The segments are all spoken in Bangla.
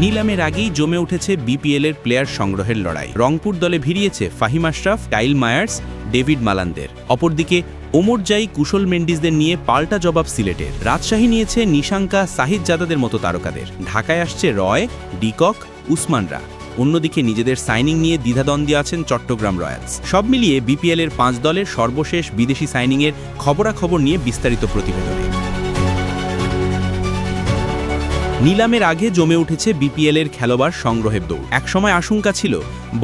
নিলামের আগেই জমে উঠেছে বিপিএলের প্লেয়ার সংগ্রহের লড়াই। রংপুর দলে ভিড়িয়েছে Fahim Ashraf, Kyle Myers, David মালানদের। অপরদিকে ওমর জাই, কুশল মেন্ডিসদের নিয়ে পাল্টা জবাব সিলেটের। রাজশাহী নিয়েছে নিশাঙ্কা, সাহিদ জাদাদের মতো তারকাদের। ঢাকায় আসছে রয়, ডিকক, উসমানরা। অন্যদিকে নিজেদের সাইনিং নিয়ে দ্বিধাদ্বন্দ্বে আছেন চট্টগ্রাম রয়্যালস। সব মিলিয়ে বিপিএলের 5 দলের সর্বশেষ বিদেশি সাইনিংয়ের খবরাখবর নিয়ে বিস্তারিত প্রতিবেদনে। নিলামের আগে জমে উঠেছে বিপিএলের খেলোয়াড় সংগ্রহের দৌড়। একসময় আশঙ্কা ছিল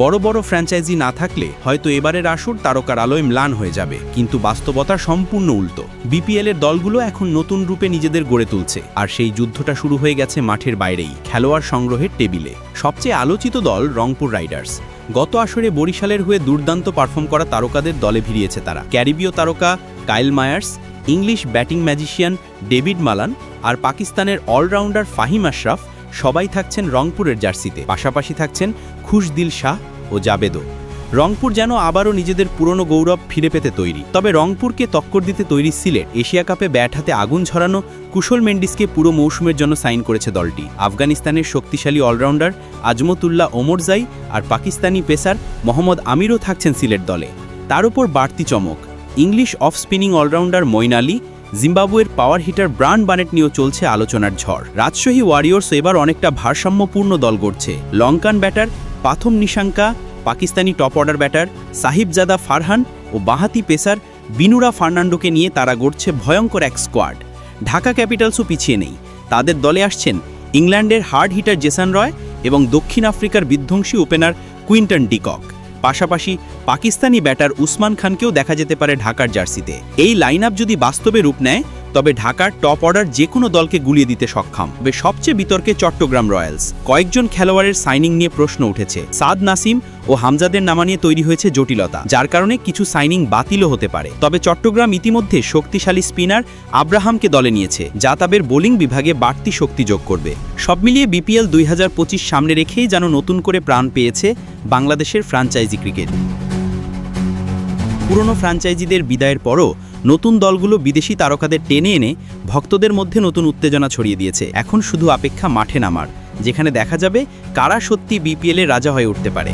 বড় বড় ফ্র্যাঞ্চাইজি না থাকলে হয়তো এবারের আসর তারকার আলোয় ম্লান হয়ে যাবে, কিন্তু বাস্তবতা সম্পূর্ণ উল্টো। বিপিএলের দলগুলো এখন নতুন রূপে নিজেদের গড়ে তুলছে, আর সেই যুদ্ধটা শুরু হয়ে গেছে মাঠের বাইরেই, খেলোয়াড় সংগ্রহের টেবিলে। সবচেয়ে আলোচিত দল রংপুর রাইডার্স। গত আসরে বরিশালের হয়ে দুর্দান্ত পারফর্ম করা তারকাদের দলে ভিড়িয়েছে তারা। ক্যারিবীয় তারকা Kyle Myers, English batting magician David Malan আর পাকিস্তানের অলরাউন্ডার ফাহিম আশরাফ সবাই থাকছেন রংপুরের জার্সিতে। পাশাপাশি থাকছেন খুশদিল শাহ ও জাবেদও। রংপুর যেন আবারও নিজেদের পুরনো গৌরব ফিরে পেতে তৈরি। তবে রংপুরকে টক্কর দিতে তৈরি সিলেট। এশিয়া কাপে ব্যাট হাতে আগুন ঝরানো কুশল মেন্ডিসকে পুরো মৌসুমের জন্য সাইন করেছে দলটি। আফগানিস্তানের শক্তিশালী অলরাউন্ডার আজমতুল্লাহ ওমর জাই আর পাকিস্তানি পেসার মোহাম্মদ আমিরও থাকছেন সিলেট দলে। তার উপর বাড়তি চমক, English off spinning allrounder Moeen Ali, জিম্বাবুয়ের পাওয়ার হিটার ব্রায়ান বানেট নিয়েও চলছে আলোচনার ঝড়। রাজশাহী ওয়ারিয়র্স এবার অনেকটা ভারসাম্যপূর্ণ দল গড়ছে। Lankan batter Pathum Nissanka, Pakistani top order batter Sahibzada Farhan ও বাঁহাতি পেসার বিনুরা ফার্নান্ডোকে নিয়ে তারা গড়ছে ভয়ঙ্কর এক স্কোয়াড। ঢাকা ক্যাপিটালসও পিছিয়ে নেই। তাদের দলে আসছেন ইংল্যান্ডের হার্ড হিটার জেসন রয় এবং দক্ষিণ আফ্রিকার বিধ্বংসী ওপেনার কুইন্টন ডিকক। পাশাপাশি পাকিস্তানি ব্যাটার উসমান খানকেও দেখা যেতে পারে ঢাকার জার্সিতে। এই লাইন আপ যদি বাস্তবে রূপ নেয় তবে ঢাকার টপ অর্ডার যে কোনো দলকে গুলিয়ে দিতে সক্ষম। তবে সবচেয়ে বিতর্কে চট্টগ্রাম রয়্যালস। কয়েকজন খেলোয়াড়ের সাইনিং নিয়ে প্রশ্ন উঠেছে। সাদ নাসিম ও হামজাদের নামা নিয়ে তৈরি হয়েছে জটিলতা, যার কারণে কিছু সাইনিং বাতিলও হতে পারে। তবে চট্টগ্রাম ইতিমধ্যে শক্তিশালী স্পিনার আব্রাহামকে দলে নিয়েছে, যা তাদের বোলিং বিভাগে বাড়তি শক্তি যোগ করবে। সব মিলিয়ে বিপিএল 2025 সামনে রেখেই যেন নতুন করে প্রাণ পেয়েছে বাংলাদেশের ফ্র্যাঞ্চাইজি ক্রিকেট। পুরনো ফ্র্যাঞ্চাইজিদের বিদায়ের পরও নতুন দলগুলো বিদেশি তারকাদের টেনে এনে ভক্তদের মধ্যে নতুন উত্তেজনা ছড়িয়ে দিয়েছে। এখন শুধু অপেক্ষা মাঠে নামার, যেখানে দেখা যাবে কারা সত্যি বিপিএলের রাজা হয়ে উঠতে পারে।